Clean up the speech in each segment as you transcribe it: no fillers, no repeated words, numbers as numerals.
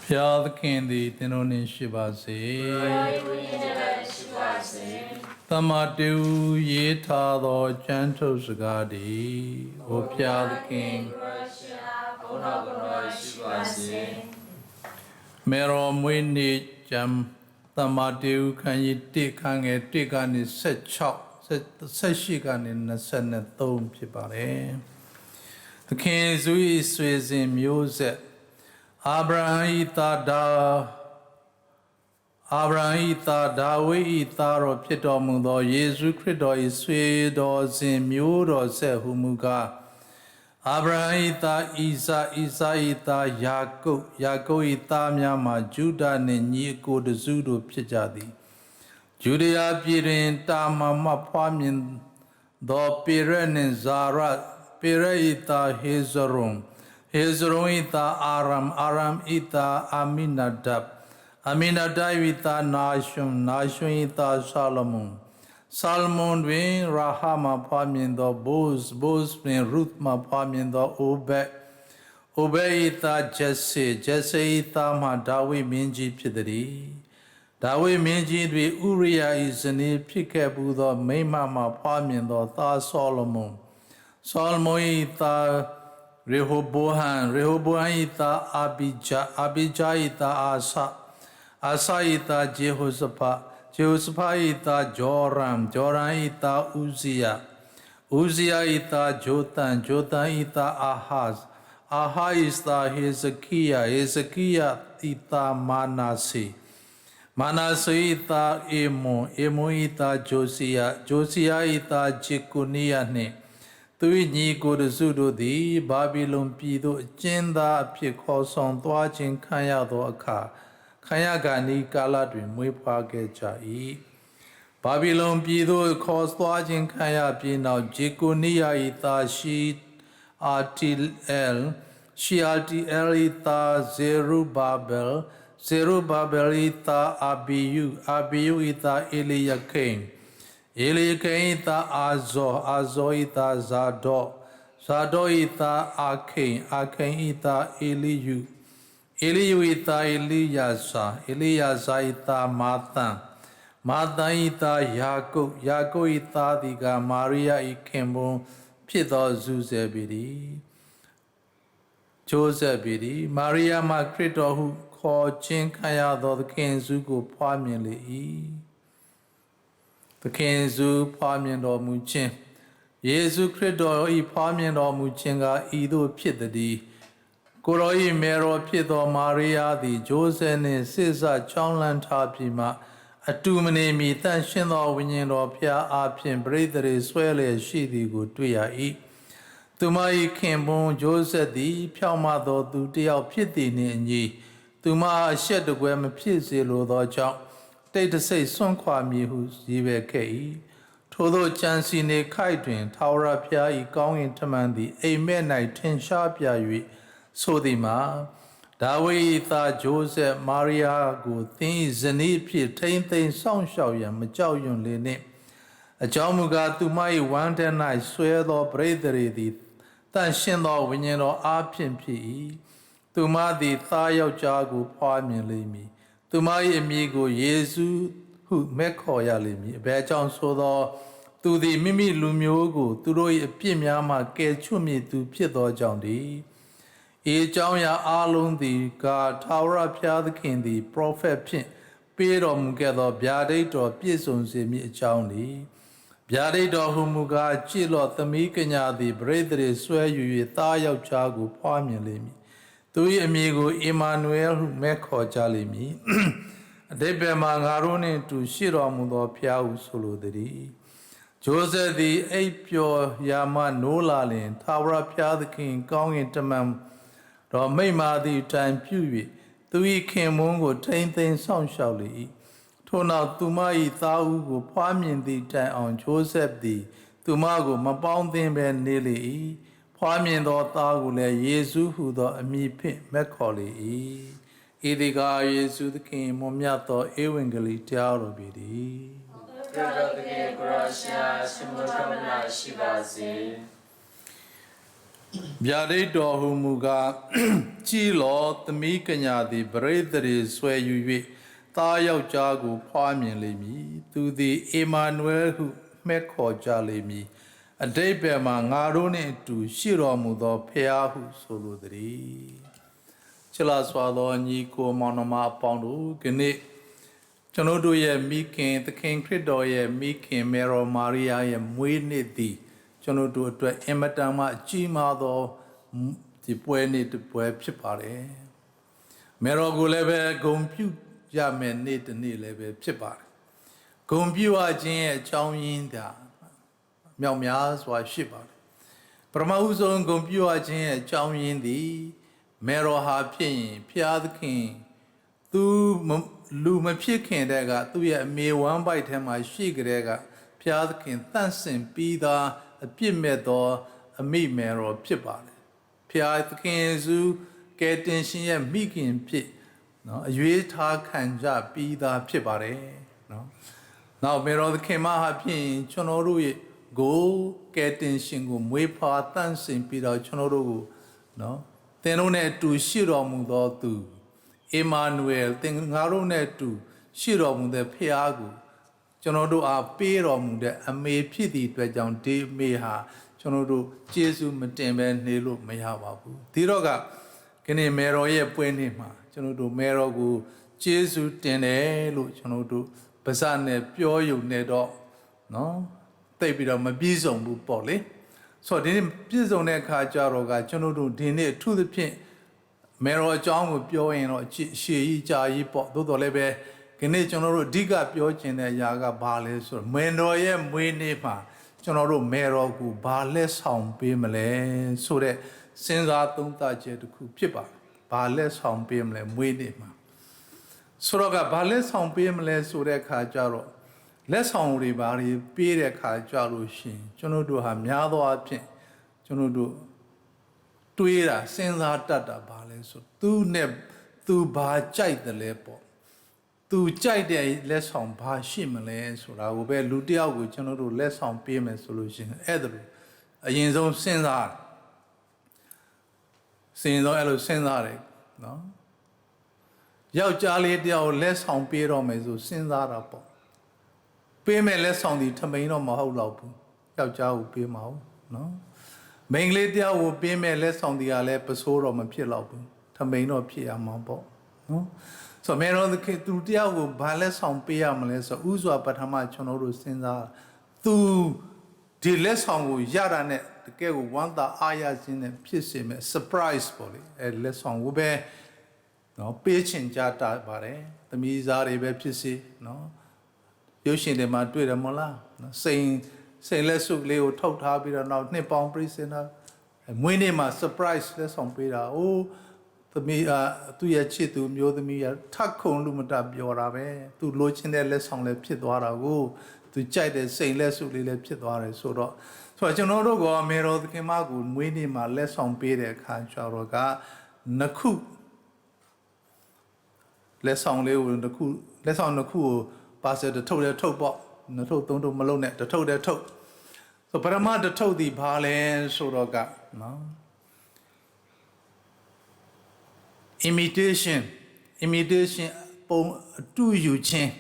Yad Kendi Tinoni Shivasi Tamadu Yetado Janto Sagadi Opyad King Mero Mwini Jam Tamadu Kanyi Tikange Tikani Setchok Seshikani Nasana Tom Pipare The King Zui Swizim Music Abraham ita Dawe ita ro pito mundo Yesu Christo iswe do zin myo do se humuga Abraham ita Isa ita Yaakov ita myama Juda ne nyi ko de zu do phit ja di Judea ပြည်တွင်တာမမဖွားမြင်သောပေရနှင့်ဇာရပေရita Hezron ita Aram ita Aminadab ita Nashon ita Salmon win Rahama pamindo Boz win Ruth ma pamindo Obed ita Jesse ita ma Dawi minji pidri Dawi minji dwi Uriah izani pike budo Meima ma pamindo ta Solomon ita Rehoboam ita Abijah ita Asa ita Jehoshaphat ita Joram ita Uzziah ita Jotham ita Ahaz ita Hezekiah ita Manasseh ita Amon ita Josiah ita Jeconiah ne Tui ni ko de zudo di Babylon pido jinda phi kho song twa chin khan ya do akha khan ya ga ni kala twin mwe phwa ke cha yi Babylon pido kho twa chin khan ya pi naw Jeconiah ita Shealtiel ita Zerubbabel ita Abiyu ita Eliakim ita Azor ita Zadok ita Akin ita Eliu ita Eliasa ita Matan ita Yaakov ita diga Maria ikembo phido Joseph bidi Maria ma Christo hu kho chin khan ya do kin su ko phwa myin le yi The King Zu Pamian or Muchin. Yesu Christo I Pamian or Muchinga Ido Pitadi. Kuroi Mero Pito Maria the Joseph ne Caesar Chonglan Tapima. A two many me tan shin or winning or Pia Apin Bradley Swell she the good Tuya E. To my Kimbon Joseph the Piamado do deal pity ni. To my shed the Guam Pizilo or Chong. Data say Son Kwame who's Yveke. Todo Chansi ne Kaitwin, Taura Pia I Gong in Tamandi, Amen I 10 sharp Yui, so the ma. Dawe ita Joseph Maria go things Zeni Pi, 10 things song show yam, Majau Yun Lene. A Jamuga to my 1 I swear the bravery the Tan Shin law when you know Apin P. To ma the Thayo Jago Palmin Lemi. To my amigo Yesu who meko yalimi, Bajang soda to the Mimi Lumiogo, to Roy Pimiama, get chumi to Piedo Jondi. E Jauya Alon the God, Taura Pia the King, the Prophet Pin, Pedom gather Biade or Pison Semi Jondi. Biade or Humuga, Chilo, the Mikanya, the Bradley swear you, Thaya Chago, Pamilimi. Tui amigo Emmanuel who meko jalimi. Debe mangarone to Shiramudo Piau solo deri. Joseph the Apio Yama Nolalin, Tawra Pia the King, Gong intamam, Romema the time Puy. Tui Kimungo, 10 things song shawly. Tona Tumai Taugo, Pamin the time on Joseph the Tumago, Mabound them and nearly. ဖွားမြင်သောသားကိုလည်းယေရှုဟူသောအမည်ဖြင့်မက်ခေါ်လေ၏ဤဒီကားယေရှုသခင်မွန်မြတ်သောဧဝံဂေလိတရားတော်ပေတည်း Gracias, ဗျာဒိတ်တော်ဟူမူကားကြည်လောသမီးကညာသည်ပရိသေတွေဆွဲယူ၍သားယောက်ျားကိုဖွားမြင်လိမ့်မည်သူသည်အေမာနွဲဟုမှဲ့ခေါ်ကြလိမ့်မည်အတိတ်ဘယ်မှာငါတို့နှင့်အတူရှိတော်မူသောဖျားဟုဆိုလိုသည်ချလာစွာသောညီကိုမောင်နှမအပေါင်းတို့ဒီနေ့ကျွန်တော်တို့ရဲ့မိခင်သခင်ခရစ်တော်ရဲ့မိခင်မေရောမာရိယာရဲ့မွေးနေ့သည်ကျွန်တော်တို့အတွက်အင်မတန်မှအကြီးမားသောဒီပွဲနေ့တစ်ပွဲဖြစ်ပါတယ်မေရောကိုလည်းပဲဂုဏ်ပြုရမယ်နေ့တစ်နေ့လည်းပဲဖြစ်ပါတယ်ဂုဏ်ပြုအပ်ခြင်းရဲ့အကြောင်းရင်းသာမြောက်များစွာရှိပါတယ်ပထမဦးဆုံးဂုဏ်ပြုအပ်ခြင်းရဲ့အကြောင်းရင်းသည်မေရောဟာဖြစ်ရင်ဖျားသခင်သူလူမဖြစ်ခင်တည်းကသူ့ရဲ့အမေဝမ်းပိုက်ထဲမှာရှိကြတဲ့ကဖျားသခင်တန့်စင်ပြီးသားအပြစ်မဲ့သောအမိမေရောဖြစ်ပါတယ်ဖျားသခင်ယေရှုကယ်တင်ရှင်ရဲ့မိခင်ဖြစ်နော်အရွေးထားခံကြပြီးသားဖြစ်ပါတယ်နော်နောက်မေရောသခင်မဟာဖြစ်ရင်ကျွန်တော်တို့ရဲ့ကိုကယ်တင်ရှင်ကိုမွေးဖွားတန့်စင်ပြီးတော့ကျွန်တော်တို့ကိုနော်သင်တို့နဲ့အတူရှိတော်မူသောသူအေမာနွယ်သင်ငါတို့နဲ့အတူရှိတော်မူတဲ့ဖခင်ကိုကျွန်တော်တို့အားပေးတော်မူတဲ့အမေဖြစ်သည့်အတွက်ကြောင့်ဒီအမေဟာကျွန်တော်တို့ကျေးဇူးမတင်ဘဲနေလို့မရပါဘူးဒီတော့ကခဏမေရောရဲ့ပွဲနေ့မှာကျွန်တော်တို့မေရောကိုကျေးဇူးတင်တယ်လို့ကျွန်တော်တို့ပါးစပ်နဲ့ပြောယူနေတော့နော်သိပြီးတော့မပြည့်စုံဘူးပေါ့လေဆိုတော့ဒီနေ့ပြည့်စုံတဲ့အခါကျတော့ကကျွန်တော်တို့ဒီနေ့အထူးသဖြင့်မေရောအကြောင်းကိုပြောရင်တော့ရှေးကြီးကြာကြီးပေါ့သို့တော်လည်းပဲဒီနေ့ကျွန်တော်တို့အဓိကပြောချင်တဲ့အရာကဘာလဲဆိုတော့မေတော်ရဲ့မွေးနေ့မှာကျွန်တော်တို့မေတော်ကိုဘာလက်ဆောင်ပေးမလဲဆိုတဲ့စဉ်းစားသုံးသပ်ချက်တစ်ခုဖြစ်ပါတယ်ဘာလက်ဆောင်ပေးမလဲမွေးနေ့မှာဆိုတော့ကဘာလက်ဆောင်ပေးမလဲဆိုတဲ့အခါကျတော့လက်ဆောင်တွေဘာတွေပေးတဲ့အခါကျလို့ရှိရင်ကျွန်တော်တို့ဟာများသောအားဖြင့်ကျွန်တော်တို့တွေးတာစဉ်းစားတတ်တာဘာလဲဆိုသူနဲ့သူဘာကြိုက်တယ်လဲပေါ့သူကြိုက်တဲ့လက်ဆောင်ဘာရှိမလဲဆိုတာကိုပဲလူတယောက်ကိုကျွန်တော်တို့လက်ဆောင်ပေးမယ်ဆိုလို့ရှိရင်အဲ့ဒါလိုအရင်ဆုံးစဉ်းစားအဲ့လိုစဉ်းစားတယ်နော်ယောက်ျားလေးတယောက်လက်ဆောင်ပေးတော့မယ်ဆိုစဉ်းစားတာပေါ့ပေးမယ်လက်ဆောင်ဒီထမိန်တော့မဟုတ်တော့ဘူးယောက်ျားကိုပေးမအောင်နော်မိန်းကလေးတယောက်ကိုပေးမယ်လက်ဆောင်ဒီကလည်းပစိုးတော့မဖြစ်တော့ဘူးထမိန်တော့ဖြစ်ရမှာပေါ့နော်ဆိုတော့မေရောသူတယောက်ကိုဘာလက်ဆောင်ပေးရမလဲဆိုဥစွာပထမကျွန်တော်တို့စဉ်းစားသူဒီလက်ဆောင်ကိုရတာနဲ့တကယ်ကိုဝမ်းသာအားရခြင်းနဲ့ဖြစ်စေမယ် surprise ပေါ့လေအဲလက်ဆောင်ကိုပဲနော်ပေးချင်ကြတာပါတယ်သမီးစားတွေပဲဖြစ်စေနော်ရုပ်ရှင်တွေမှာတွေ့တယ်မဟုတ်လားနော်စိန်လက်စုပ်လေးကိုထုတ်ထားပြီးတော့နောက်နှစ်ပေါင်းပြည့်စင်တာမွေးနေ့မှာ surprise လက်ဆောင်ပေးတာအိုးသမီးသူ့ရဲ့ချစ်သူမျိုးသမီးရထပ်ခုံလို့မတပြောတာပဲသူလိုချင်တဲ့လက်ဆောင်လည်းဖြစ်သွားတာကိုသူကြိုက်တဲ့စိန်လက်စုပ်လေးလည်းဖြစ်သွားတယ်ဆိုတော့ကျွန်တော်တို့ကမေရောသခင်မကိုမွေးနေ့မှာလက်ဆောင်ပေးတဲ့အခါကျတော့ကနှစ်ခုလက်ဆောင်လေးကိုတစ်ခုလက်ဆောင်နှစ်ခုကိုပါစတထုတ်တဲ့ထုတ်ပေါ့နှစ်ထုတ်သုံးထုတ်မလုံးနဲ့တထုတ်တဲ့ထုတ်ဆိုပရမတထုတ်ဒီဘာလဲဆိုတော့ကနော် imitation ပုံအတူယူခြင်း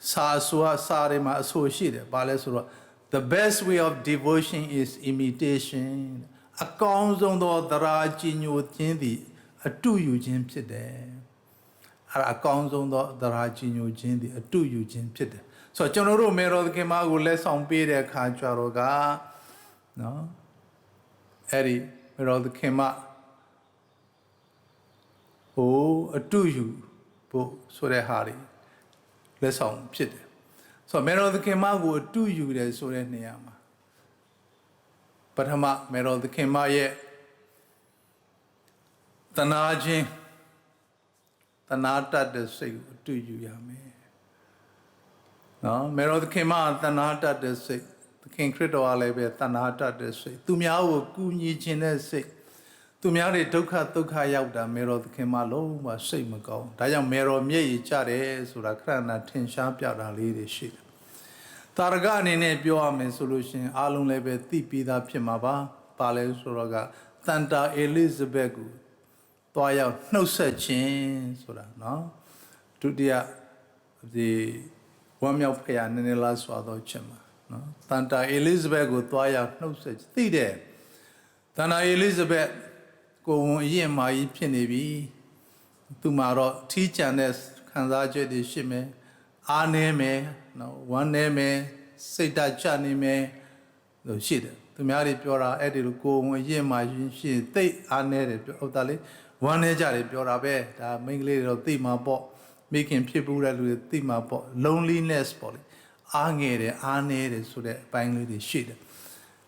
စာတွေမှာအဆိုရှိတယ်ဘာလဲဆိုတော့ the best way of devotion is imitation အကောင်းဆုံးသောသရာကြည်ညိုခြင်းသည်အတူယူခြင်းဖြစ်တယ်အဲ့ဒါအကောင်းဆုံးသောသရာကြည်ညိုခြင်းသည်အတူယူခြင်းဖြစ်တယ်ဆိုတော့ကျွန်တော်တို့မေရောသခင်မကိုလက်ဆောင်ပေးတဲ့အခါကျတော့ကနော်အဲ့ဒီမေရောသခင်မဟိုအတူယူဖို့ဆိုတဲ့ဟာတွေလက်ဆောင်ဖြစ်တယ်ဆိုတော့မေရောသခင်မကိုအတူယူတယ်ဆိုတဲ့နေရာမှာပထမမေရောသခင်မရဲ့တနာခြင်းတနာတတ်တဲ့စိတ်ကိုအတူယူရမယ်နော်မေရောသခင်မတနာတတ်တဲ့စိတ်သခင်ခရစ်တော်ကလည်းပဲတနာတတ်တဲ့စိတ်သူများကိုကူညီခြင်းတဲ့စိတ်သူများတွေဒုက္ခရောက်တာမေရောသခင်မလုံးဝစိတ်မကောင်းဒါကြောင့်မေရောမျက်ရည်ကျတယ်ဆိုတာခရဏထင်ရှားပြတာလေးတွေရှိတယ်တာရကအနေနဲ့ပြောရမယ်ဆိုလို့ရှိရင်အားလုံးလည်းပဲသိပြီးသားဖြစ်မှာပါ ပါလဲဆိုတော့ကတန်တာအေလိဇဘက်ကိုတွားရောက်နှုတ်ဆက်ခြင်းဆိုတာနော်ဒုတိယဒီဝမ်းမြောက်ဖရာနည်းနည်းလားဆိုတော့ချက်မှာနော်တန်တာအေလိဇဘက်ကိုတွားရောက်နှုတ်ဆက်သိတယ်တန်တာအေလိဇဘက်ကိုဝန်အရင်မာကြီးဖြစ်နေပြီသူမှာတော့ထီးကြံတဲ့ခံစားချက်တွေရှိမယ်အားနည်းမယ်နော်ဝမ်းနည်းမယ်စိတ်ဓာတ်ချနေမယ်လို့ရှိတယ်သူများတွေပြောတာအဲ့ဒီလိုကိုဝန်အရင်မာကြီးရှိသိအားနည်းတယ်ပြောဟုတ်တာလေဝမ်းနည်းကြတယ်ပြောတာပဲဒါမိန်းကလေးတွေတော့သိမှာပေါ့မိခင်ဖြစ်ဘူးတဲ့လူတွေသိမှာပေါ့ loneliness ပေါ့လေအားငယ်တယ်အားနည်းတယ်ဆိုတဲ့အပိုင်းလေးတွေရှိတယ်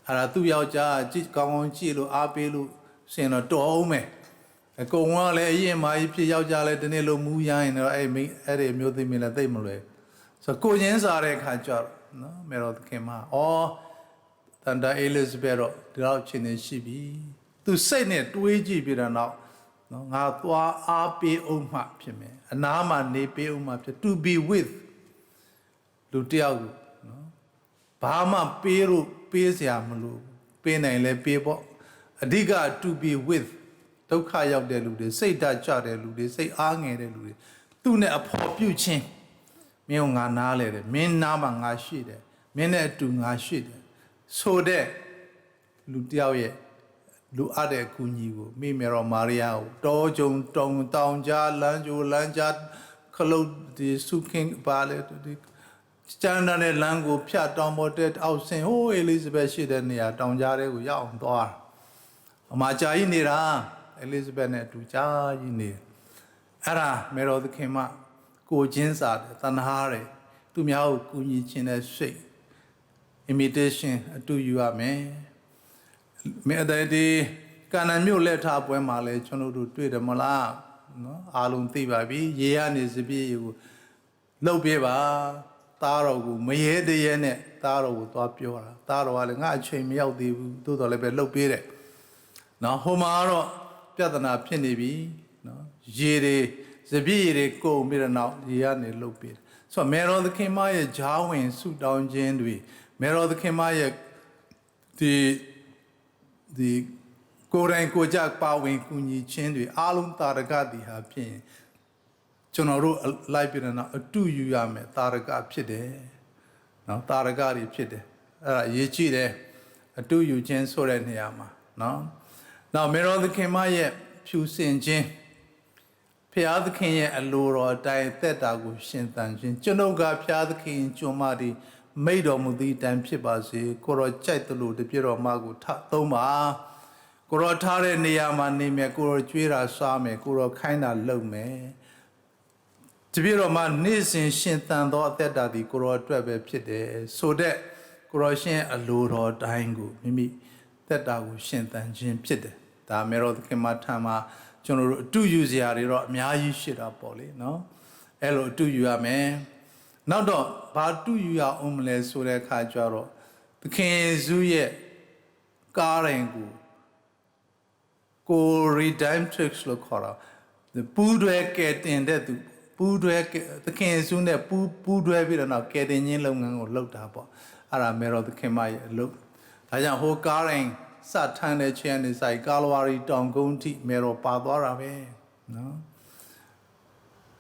အဲ့ဒါသူ့ယောက်ျားကြည့်ကောင်းကောင်းကြည့်လို့အားပေးလို့စင်တော့တော်အောင်မယ်အကုန်ကလည်းအရင်မာကြီးဖြစ်ယောက်ျားလည်းဒီနေ့လိုမူးရရင်တော့အဲ့ဒီမျိုးသိမင်းလည်းသိမလွယ်ဆိုကိုရင်းစားတဲ့ခါကျတော့နော်မေတော်သခင်မတန်တာအေလိဇဘက်တော့ဒီလောက်ချင်းနေရှိပြီသူစိတ်နဲ့တွေးကြည့်ပြီးတော့နော်ငါသွားအားပေးအောင်မှဖြစ်မယ်အနားမှာနေပေးအောင်မှဖြစ် to be with လူတယောက်ကိုနော်ဘာမှပေးစရာမလိုပေးနိုင်လဲပေးပေါ့အဓိက to be with ဒုက္ခရောက်တဲ့လူတွေစိတ်ဓာတ်ကျတဲ့လူတွေစိတ်အားငယ်တဲ့လူတွေသူ့နဲ့အဖော်ပြုခြင်းမင်းကငါနားလဲတယ်မင်းနားမှာငါရှိတယ်မင်းနဲ့အတူငါရှိတယ်ဆိုတဲ့လူတယောက်ရဲ့လူအပ်တဲ့အကူအညီကိုမိမေတော်မာရိယာကိုတောကြုံတောင်ကြားလမ်းကြိုလမ်းကြားခလုတ်ဒီစုခင်းပါလေဒီစတန်ဒတ်နဲ့လမ်းကိုဖြတ်တောင်ပေါ်တက်အောက်ဆင်းဟိုးအေလိဇဘက်ရှိတဲ့နေရာတောင်ကြားတွေကိုရောက်အောင်သွားအမကြာကြီးနေတာအေလိဇဘက်နဲ့အတူကြာကြီးနေအဲ့ဒါမေတော်သခင်မကိုချင်းစာတယ်တဏှာတယ်သူများကိုကူညီခြင်းတဲ့စိတ် imitation အတူယူရမယ်မြေတဲ့ဒီကဏ္ဍမြို့လက်ထားပွဲမှာလဲကျွန်တော်တို့တွေ့တယ်မလားနော်အားလုံးသိပါပြီရေရနေစပြည့်ကိုလှုပ်ပြပါသားတော်ကိုမရဲတရဲနဲ့သားတော်ကိုသွားပြောတာသားတော်ကလည်းငါအချိန်မရောက်သေးဘူးသို့တော်လည်းပဲလှုပ်ပေးတယ်နော်ဟိုမှာတော့ပြဿနာဖြစ်နေပြီနော်ရေတွေစပြည့်တွေကုန်ပြီးတော့နောက်ရေရနေလှုပ်ပေးတယ်ဆိုတော့မေတော်သခင်မရဲ့ဂျားဝင်ဆုတောင်းခြင်းတွေမေတော်သခင်မရဲ့ဒီကိုယ်တိုင်ကိုကြပါဝင်ကူညီခြင်းတွေအားလုံးတာရကတိဟာဖြင့်ကျွန်တော်တို့လိုက်ပြတဲ့နောက်အတူယူရမယ်တာရကဖြစ်တယ်နော်တာရကတွေဖြစ်တယ်အဲ့ဒါရေးကြည့်တယ်အတူယူခြင်းဆိုတဲ့နေရာမှာနော်နောက်မေတော်သခင်မရဲ့ဖြူစင်ခြင်းဖျားသခင်ရဲ့အလိုတော်အတိုင်းသက်တာကိုရှင်သန်ခြင်းကျွန်ုပ်ကဖျားသခင်ကျွန်မဒီမိတ်တော်မူသည့်တန်ဖြစ်ပါစေကိုရောကြိုက်သလိုတပြည့်တော်မကိုသုံးပါကိုရောထားတဲ့နေရာမှာနေမယ်ကိုရောကျွေးတာစားမယ်ကိုရောခိုင်းတာလုပ်မယ်တပြည့်တော်မနေ့စဉ်ရှင်သန်သောအသက်တာဒီကိုရောအတွက်ပဲဖြစ်တယ်ဆိုတဲ့ကိုရောရှင်အလိုတော်တိုင်းကိုမိမိသက်တာကိုရှင်သန်ခြင်းဖြစ်တယ်ဒါမေတော်သခင်မထံမှာကျွန်တော်တို့အတူယူစရာတွေတော့အများကြီးရှိတာပေါ့လေနော်အဲ့လိုအတူယူရမယ်နောက်တော့ဘာတူယူရအောင်မလဲဆိုတဲ့အခါကျတော့သခင်ယေရှုရဲ့ကားရင်ကို redemptrix လို့ခေါ်တာပူးတွဲကဲတင်တဲ့သူပူးတွဲသခင်ယေရှုနဲ့ပူးတွဲပြီးတော့နောက်ကဲတင်ခြင်းလုပ်ငန်းကိုလုပ်တာပေါ့အဲ့ဒါမေတော်သခင်မရဲ့အလုပ်ဒါကြောင့်ဟိုကားရင်စထမ်းတဲ့ခြင်းနဲ့ဆိုင်ကာလဝါရီတောင်ကုန်းထိမေတော်ပါသွားတာပဲနော်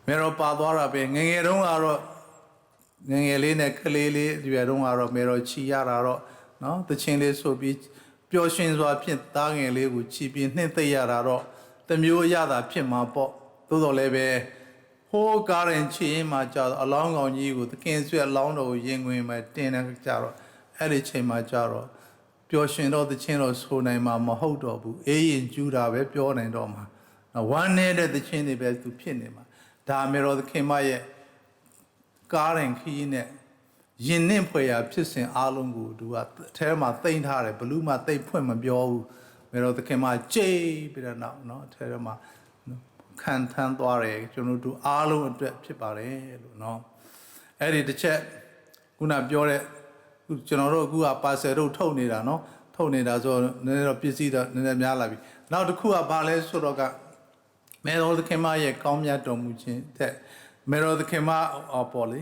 မေတော်ပါသွားတာပဲငငယ်တုန်းကတော့ငငယ်လေးနဲ့ကလေးလေးဒီတုန်းကတော့မေတော်ချီရတာတော့နော်တခြင်းလေးဆိုပြီးပျော်ရွှင်စွာဖြင့်သားငယ်လေးကိုချီပြီးနှိမ့်သိရတာတော့တမျိုးရတာဖြစ်မှာပေါ့သို့တော်လည်းပဲဟိုးကားရင်ချီရင်မှကြာတော့အလောင်းကောင်ကြီးကိုသခင်ဆွေအလောင်းတော်ကိုရင်ဝင်မှတင်နေကြတော့အဲ့ဒီချိန်မှာကြာတော့ပျော်ရွှင်တော့တခြင်းတော့ဆိုနိုင်မှာမဟုတ်တော့ဘူးအေးရင်ကျူးတာပဲပြောနိုင်တော့မှာဝမ်းနေတဲ့တခြင်းတွေပဲသူဖြစ်နေမှာဒါမေတော်သခင်မရဲ့ကားရင်ခီးနဲ့ရင်နှင့်ဖွယ်ရာဖြစ်စဉ်အားလုံးကိုသူကအထဲမှာသိမ့်ထားတယ်ဘလူးမှသိမ့်ဖွင့်မပြောဘူးမေတော်သခင်မကြိတ်ပြီးတော့နော်အထဲမှာခံထမ်းသွားတယ်ကျွန်တော်တို့အားလုံးအတွက်ဖြစ်ပါတယ်လို့နော်အဲ့ဒီတစ်ချက်ခုနပြောတဲ့ကျွန်တော်တို့အခုကပါဆယ်တို့ထုတ်နေတာနော်ထုတ်နေတာဆိုတော့နည်းနည်းတော့ပစ္စည်းတော့နည်းနည်းများလာပြီနောက်တစ်ခုကဘာလဲဆိုတော့ကမေတော်သခင်မရဲ့ကောင်းမြတ်တော်မူခြင်းတဲ့မေတော်သခင်မပေါ်လေ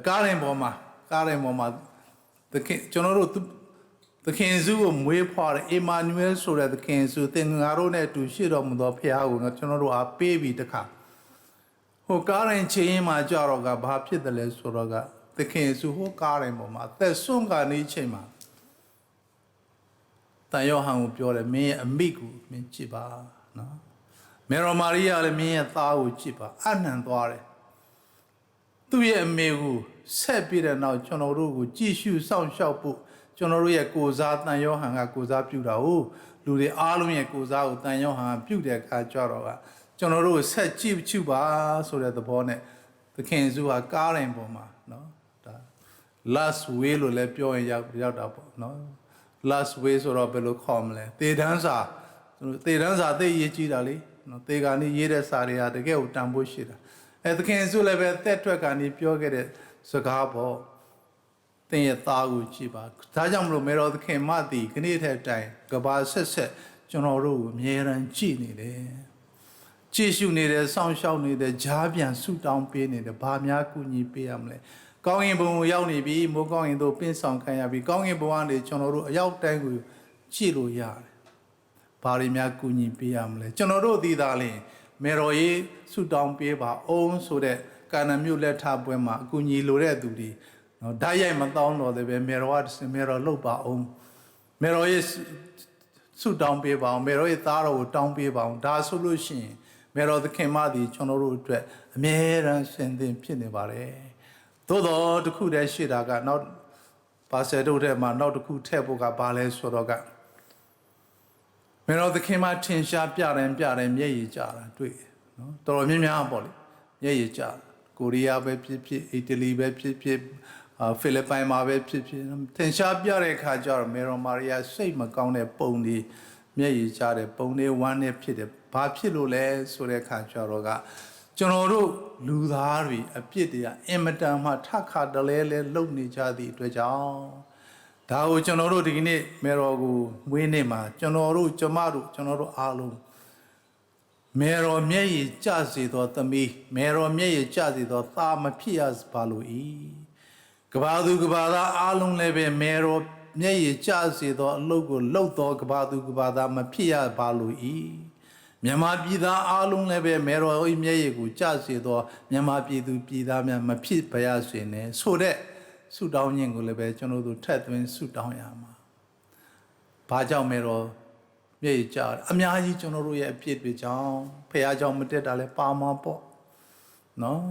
ကားရင်ပေါ်မှာသခင်ကျွန်တော်တို့ The Kinsu Mwe Part Emmanuel so that the Kinsu then Arone to shit on the Piao, a baby the car. Who car and chain my jaroga, happy the less soroga. The Kinsu who car and mama. There's some guy need chema. Tayohan Pure me a migu, me chiba. No. Mero Maria le me a thou chipa, and worry. သူရဲ့အမေကိုဆက်ပြီးတဲ့နောက်ကျွန်တော်တို့ကိုကြည့်ရှုစောင့်ရှောက်ဖို့ကျွန်တော်တို့ရဲ့ကိုစားတန်ရောဟန်ကကိုစားပြုတာကိုလူတွေအားလုံးရဲ့ကိုစားကိုတန်ရောဟန်ပြုတဲ့အခါကျတော့ကကျွန်တော်တို့ဆက်ကြည့်ချူပါဆိုတဲ့သဘောနဲ့သခင်စုဟာကားရင်ပေါ်မှာနော်ဒါ last way လို့လည်းပြောရင်ရောက်တာပေါ့နော် last way ဆိုတော့ဘယ်လိုခေါ်မလဲသေတန်းစာသိရေးကြည့်တာလေနော်သေကနေရေးတဲ့စာတွေကတကယ်ကိုတန်ဖိုးရှိတာသခင်စုလည်းပဲတက်ထွက်ကနေပြောခဲ့တဲ့စကားပေါ့သင်ရဲ့သားကိုကြည့်ပါဒါကြောင့်မလို့မေတော်သခင်မသည်ခဏထက်တိုင်ကဘာဆက်ကျွန်တော်တို့ကိုအမြဲတမ်းကြည့်နေတယ်ကြည့်ရှုနေတယ်စောင့်ရှောက်နေတယ်ဂျားပြန်ဆူတောင်းပေးနေတယ်ဘာများကူညီပေးရမလဲကောင်းကင်ဘုံကိုရောက်နေပြီမိုးကောင်းကင်တို့ပင်းဆောင်ခံရပြီကောင်းကင်ဘုံကနေကျွန်တော်တို့အရောက်တိုင်းကိုကြည့်လို့ရတယ်ဘာတွေများကူညီပေးရမလဲကျွန်တော်တို့ဒီသားလင်းမေတော်ရေးဆူတောင်းပေးပါအောင်ဆိုတဲ့ကာနမြို့လက်ထပွဲမှာအကူညီလိုတဲ့သူတွေနော်ဓာတ်ရိုက်မတောင်းတော့တယ်ပဲမေတော်လှုပ်ပါအောင်မေတော်ရေးဆူတောင်းပေးပါအောင်မေတော်ရေးသားတော်ကိုတောင်းပေးပါအောင်ဒါဆိုလို့ရှိရင်မေတော်သခင်မသည်ကျွန်တော်တို့အတွက်အမြဲတမ်းရှင်သင်ဖြစ်နေပါတယ်သို့တော်တစ်ခုတည်းရှိတာကနောက်ပါဆယ်တို့ထဲမှာနောက်တစ်ခုထည့်ဖို့ကဘာလဲဆိုတော့ကမေတော်သခင်မထင်ရှားပြတယ်မျက်ရည်ကျတာတွေ့နော်တော်တော်များများပေါ့လေမျက်ရည်ကျကိုရီးယားပဲဖြစ်ဖြစ်အီတလီပဲဖြစ်ဖြစ်ဖိလစ်ပိုင်မှာပဲဖြစ်ဖြစ်ထင်ရှားပြတဲ့အခါကျတော့မေတော်မာရီယာစိတ်မကောင်းတဲ့ပုံတွေမျက်ရည်ကျတဲ့ပုံတွေဝမ်းနဲ့ဖြစ်တယ်ဘာဖြစ်လို့လဲဆိုတဲ့အခါကျတော့ကကျွန်တော်တို့လူသားတွေအပြစ်တွေကအင်မတန်မှထခါတလဲလဲလုံနေကြသည့်အတွက်ကြောင့်ဒါကိုကျွန်တော်တို့ဒီကနေ့မေတော်ကိုမွေးနေ့မှာကျွန်တော်တို့အားလုံးမေတော်မျက်ရည်ကျစေသောသမီးမေတော်မျက်ရည်ကျစေသောသားမဖြစ်ရပါလို့ဤကဘာသူကဘာသားအားလုံးလည်းပဲမေတော်မျက်ရည်ကျစေသောအလုပ်ကိုလုပ်သောကဘာသူကဘာသားမဖြစ်ရပါလို့ဤမြန်မာပြည်သားအားလုံးလည်းပဲမေတော်၏မျက်ရည်ကိုကျစေသောမြန်မာပြည်သူပြည်သားများမဖြစ်ပါရစေနဲ့ဆိုတဲ့ဆုတောင်းခြင်းကိုလည်းပဲကျွန်တော်တို့ထပ်သွင်းဆုတောင်းရမှာဘာကြောင့်မေတော်မျက်ရည်ကျအများကြီးကျွန်တော်တို့ရဲ့အဖြစ်တွေကြောင့်ဖះเจ้าမတက်တာလဲပါမှာပေါ့နော်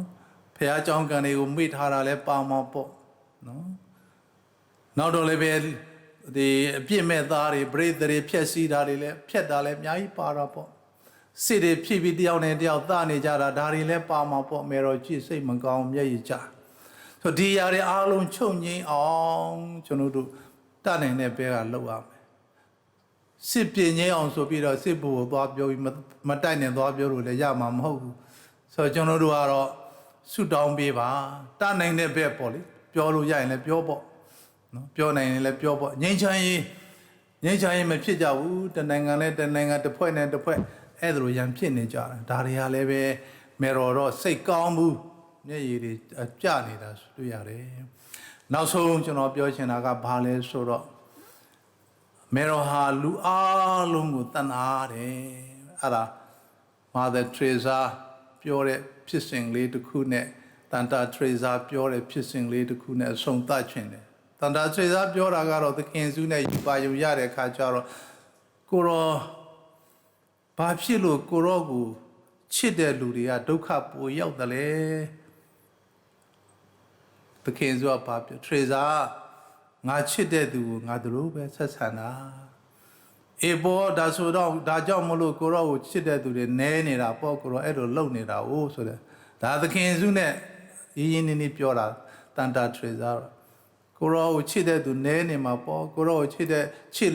ဖះเจ้าကံတွေကိုမေ့ထားတာလဲပါမှာပေါ့နော်နောက်တော့လည်းပဲဒီအပြစ်မဲ့သားတွေပရိသေတွေဖြက်စီးတာတွေလဲဖြက်တာလဲအများကြီးပါတာပေါ့စစ်တွေဖြစ်ပြီးတယောက်နဲ့တယောက်သနေကြတာဒါတွေလဲပါမှာပေါ့မေတော်ကြည့်စိတ်မကောင်းမျက်ရည်ကျဆိုဒီຢာတွေအားလုံးချုပ်ငိမ့်အောင်ကျွန်တော်တို့တတ်နိုင်တဲ့ဘဲကလောက်ရမယ်စစ်ပြင်းငိမ့်အောင်ဆိုပြီးတော့စစ်ဘူကိုသွားပြောပြီးမတိုက်နဲ့သွားပြောလို့လည်းရမှာမဟုတ်ဘူးဆိုတော့ကျွန်တော်တို့ကတော့ဆုတောင်းပေးပါတတ်နိုင်တဲ့ဘဲပေါ့လေပြောလို့ရရင်လည်းပြောပေါ့နော်ပြောနိုင်ရင်လည်းပြောပေါ့ငိမ့်ချမ်းရေးမဖြစ်ကြဘူးတနိုင်ငံနဲ့တနိုင်ငံတစ်ဖွဲ့နဲ့တစ်ဖွဲ့အဲ့ဒါလိုရန်ဖြစ်နေကြတာဒါတွေကလည်းပဲမေတော်တော့စိတ်ကောင်းဘူးမျက်ရည်တွေကျနေတာတွေ့ရတယ်နောက်ဆုံးကျွန်တော်ပြောချင်တာကဘာလဲဆိုတော့မေတော်ဟာလူအားလုံးကိုတန်အားတယ်အဲ့ဒါမာသာထရေဇာပြောတဲ့ဖြစ်စဉ်လေးတစ်ခုနဲ့တန်တာထရေဇာပြောတဲ့ဖြစ်စဉ်လေးတစ်ခုနဲ့အဆုံးသတ်ခြင်းတယ်တန်တာထရေဇာပြောတာကတော့သခင်စုနဲ့ယူပါယုံရတဲ့အခါကျတော့ကိုရောဘာဖြစ်လို့ကိုရောကိုချစ်တဲ့လူတွေကဒုက္ခပိုရောက်တယ်လေသခင်စုကဘာပြောထရေဇာငါချစ်တဲ့သူကိုငါတို့ပဲဆက်ဆံတာအေဘောဒါဆိုတော့ဒါကြောင့်မလို့ကိုရောကိုချစ်တဲ့သူတွေနဲနေတာပေါ့ကိုရောအဲ့လိုလုံနေတာ哦ဆိုတဲ့ဒါသခင်စုနဲ့ရင်းနေပြောတာတန်တာထရေဇာကိုရောကိုချစ်တဲ့သူနဲနေမှာပေါ့ကိုရောကိုချစ်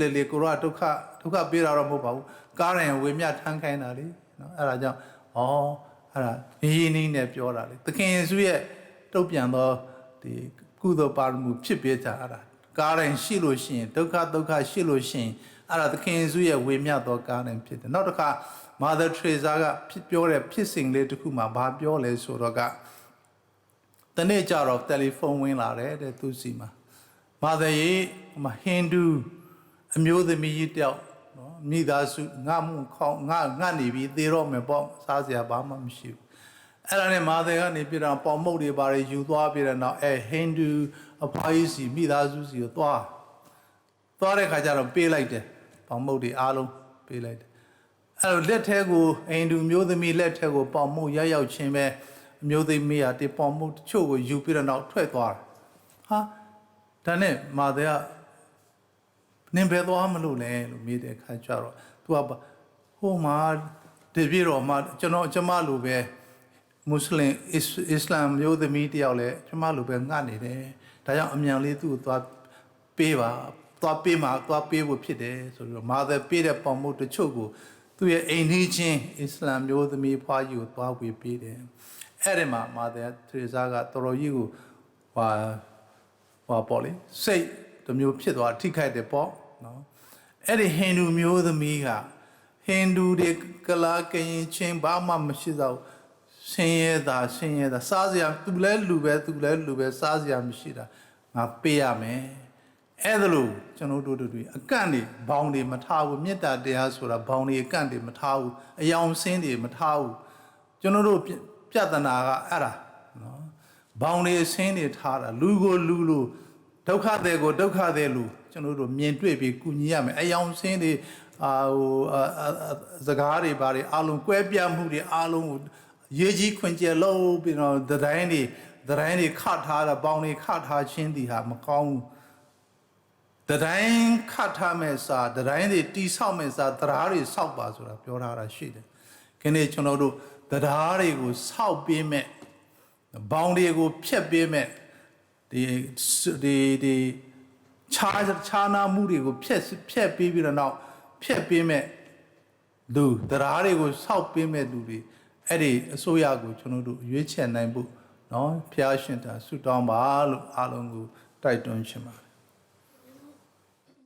လေကိုရောဒုက္ခပေးတာတော့မဟုတ်ပါဘူးကားရင်ဝေမျှထမ်းခိုင်းတာလေနော်အဲ့ဒါကြောင့်အဲ့ဒါရင်းနေနဲ့ပြောတာလေသခင်စုရဲ့တုတ်ပြန်သောဒီကုသိုလ်ပါရမီဖြစ်ပေးကြတာကားရင်ရှိလို့ရှိရင်ဒုက္ခရှိလို့ရှိရင်အဲ့ဒါသခင်ယေရှုရဲ့ဝေမျှသောကားရင်ဖြစ်တယ်နောက်တစ်ခါမာသာထရေဇာကပြောတဲ့ဖြစ်စဉ်လေးတစ်ခုမှာဘာပြောလဲဆိုတော့ကတနေ့ကျတော့တယ်လီဖုန်းဝင်လာတယ်တဲ့သူစီမှာမာသာရေဟိန္ဒူ အမျိုးသမီးကြီးတယောက်နော်မိသားစုငါမှုခေါငါနေပြီးသေတော့မယ်ပေါ့စားစရာဘာမှမရှိဘူးအဲ့ဒါနဲ့မာသဲကနေပြတော့ပေါင်မုတ်တွေဘာတွေယူသွားပြတဲ့နောက်ဟိန္ဒူအဖွားကြီးစီမိသားစုစီကိုသွားတဲ့ခါကျတော့ပေးလိုက်တယ်ပေါင်မုတ်တွေအားလုံးပေးလိုက်တယ်အဲ့တော့လက်ထဲကိုဟိန္ဒူမျိုးသမီးလက်ထဲကိုပေါင်မုတ်ရောက်ချင်းပဲအမျိုးသမီးကဒီပေါင်မုတ်တချို့ကိုယူပြီးတော့ထွက်သွားတယ်ဟာဒါနဲ့မာသဲကနင်ဘယ်သွားမလို့လဲလို့မေးတဲ့အခါကျတော့ तू ကဟိုမှာတပြည့်တော့မှကျမလိုပဲမွတ်စလင်အစ္စလာမ်မျိုးသမီးတယောက်လည်းကျမလိုပဲငတ်နေတယ်ဒါကြောင့်အမြန်လေးသူ့ကိုသွားပေးပါသွားပေးဖို့ဖြစ်တယ်ဆိုပြီးတော့မာသက်ပေးတဲ့ပုံမှုတချို့ကိုသူ့ရဲ့အိမ်ကြီးချင်းအစ္စလာမ်မျိုးသမီးဖွားကြီးကိုသွားဝေပေးတယ်အဲ့ဒီမှာမာသက်ထရီဇာကတော်တော်ကြီးကိုဟွာပေါ့လေစိတ်တစ်မျိုးဖြစ်သွားထိခိုက်တယ်ပေါ့နော်အဲ့ဒီဟိန္ဒူမျိုးသမီးကဟိန္ဒူတွေကလာကရင်ချင်းဘာမှမရှိတော့ဆင်းရဲတာစားစရာသူလဲလူပဲစားစရာမရှိတာငါပေးရမယ်အဲ့ဒါလို့ကျွန်တော်တို့တွေအကန့်တွေဘောင်တွေမထားဘူးမေတ္တာတရားဆိုတာဘောင်တွေအကန့်တွေမထားဘူးအယောင်ဆင်းတွေမထားဘူးကျွန်တော်တို့ပြဿနာကအဲ့ဒါနော်ဘောင်တွေဆင်းတွေထားတာလူကိုလူလို့ဒုက္ခတဲ့ကိုဒုက္ခတဲ့လူကျွန်တော်တို့မြင်တွေ့ပြီးကုညီရမယ်အယောင်ဆင်းတွေစကားတွေဘာတွေအလုံးကွဲပြားမှုတွေအလုံးကိုရေးကြီးခွင်ကျဲလို့ပြီးတော့သတိုင်းတွေခတ်ထားတာပေါင်းတွေခတ်ထားခြင်းဒီဟာမကောင်းဘူးသတိုင်းခတ်ထားမဲ့စာသတိုင်းတွေတီဆောက်မဲ့စာတရားတွေဆောက်ပါဆိုတာပြောထားတာရှိတယ်ခင်းနေကျွန်တော်တို့တရားတွေကိုဆောက်ပေးမဲ့ဘောင်းတွေကိုဖျက်ပေးမဲ့ဒီခြားနာမှုတွေကိုဖျက်ပေးပြီးတော့နောက်ဖျက်ပေးမဲ့လူတရားတွေကိုဆောက်ပေးမဲ့လူတွေအဲ့ဒီအစိုးရကိုကျွန်တော်တို့ရွေးချယ်နိုင်ဖို့เนาะဖျားရှင်တာဆုတောင်းပါလို့အားလုံးကိုတိုက်တွန်းချင်ပါတယ်